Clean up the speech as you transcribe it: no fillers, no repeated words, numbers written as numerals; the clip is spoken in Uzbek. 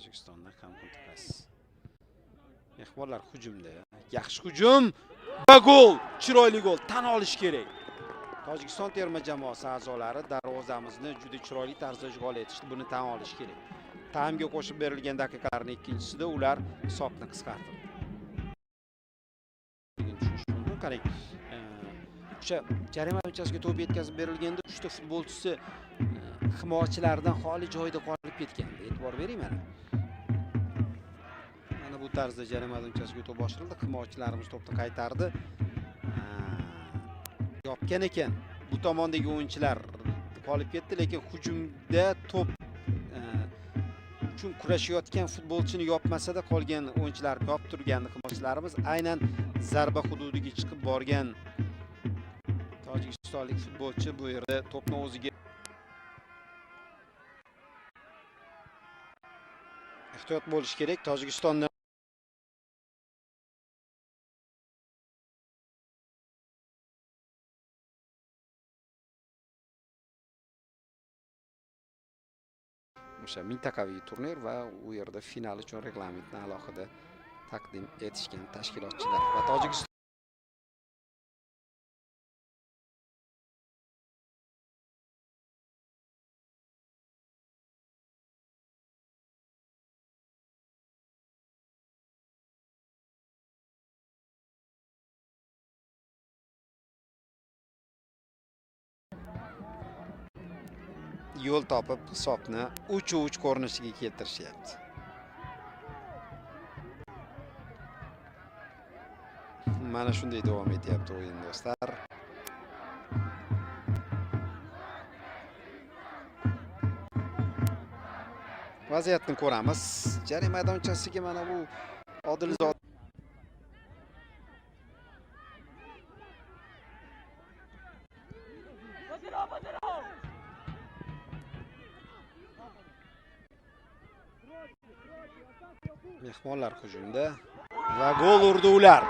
Tojikistonda ham mutaxassis. Mehmonlar hujumda. Yaxshi hujum va gol, chiroyli gol tan olish kerak. Tojikiston terma jamoasi a'zolari darvozamizni juda chiroyli tarzda ishg'ol etishdi. Buni tan olish kerak. Taymga qo'shib berilgan daqiqalarning ikkinchisida ular hisobni qisqartirdi. Qarang, o'sha jarima maydonchasiga to'p yetkazib berilganda 3 ta futbolchisi himoyachilardan xoli joyda qolib ketgandi. E'tibor bering mana. Mana bu tarzda jarima maydonchasiga to'p boshirildi. Himoyachilarimiz to'pni qaytardi. Yopgan ekan. Bu tomondagi o'yinchilar qolib ketdi, lekin hujumda to'p uchun kurashayotgan futbolchini yopmasa-da qolgan o'yinchilar yopib turgandi himoyachilarimiz. Aynan zarba hududiga chiqib borgan tojikistonlik futbolchi bu yerda to'pni o'ziga ehtiyot bo'lish kerak. Tojikistonda o'sha mintaqaviy turnir va u yerda final uchun reglamentni alohida taqdim etishgan tashkilotchilar va Tojikiston yo'l topib hisobni 3-3 ko'rinishiga keltirishyapti. Mana shunday davom etyapti o'yin do'stlar. Vaziyatni ko'ramiz. Jarima maydonchasiga mana bu Odilzod mehmonlar hujumda va gol urdi ular.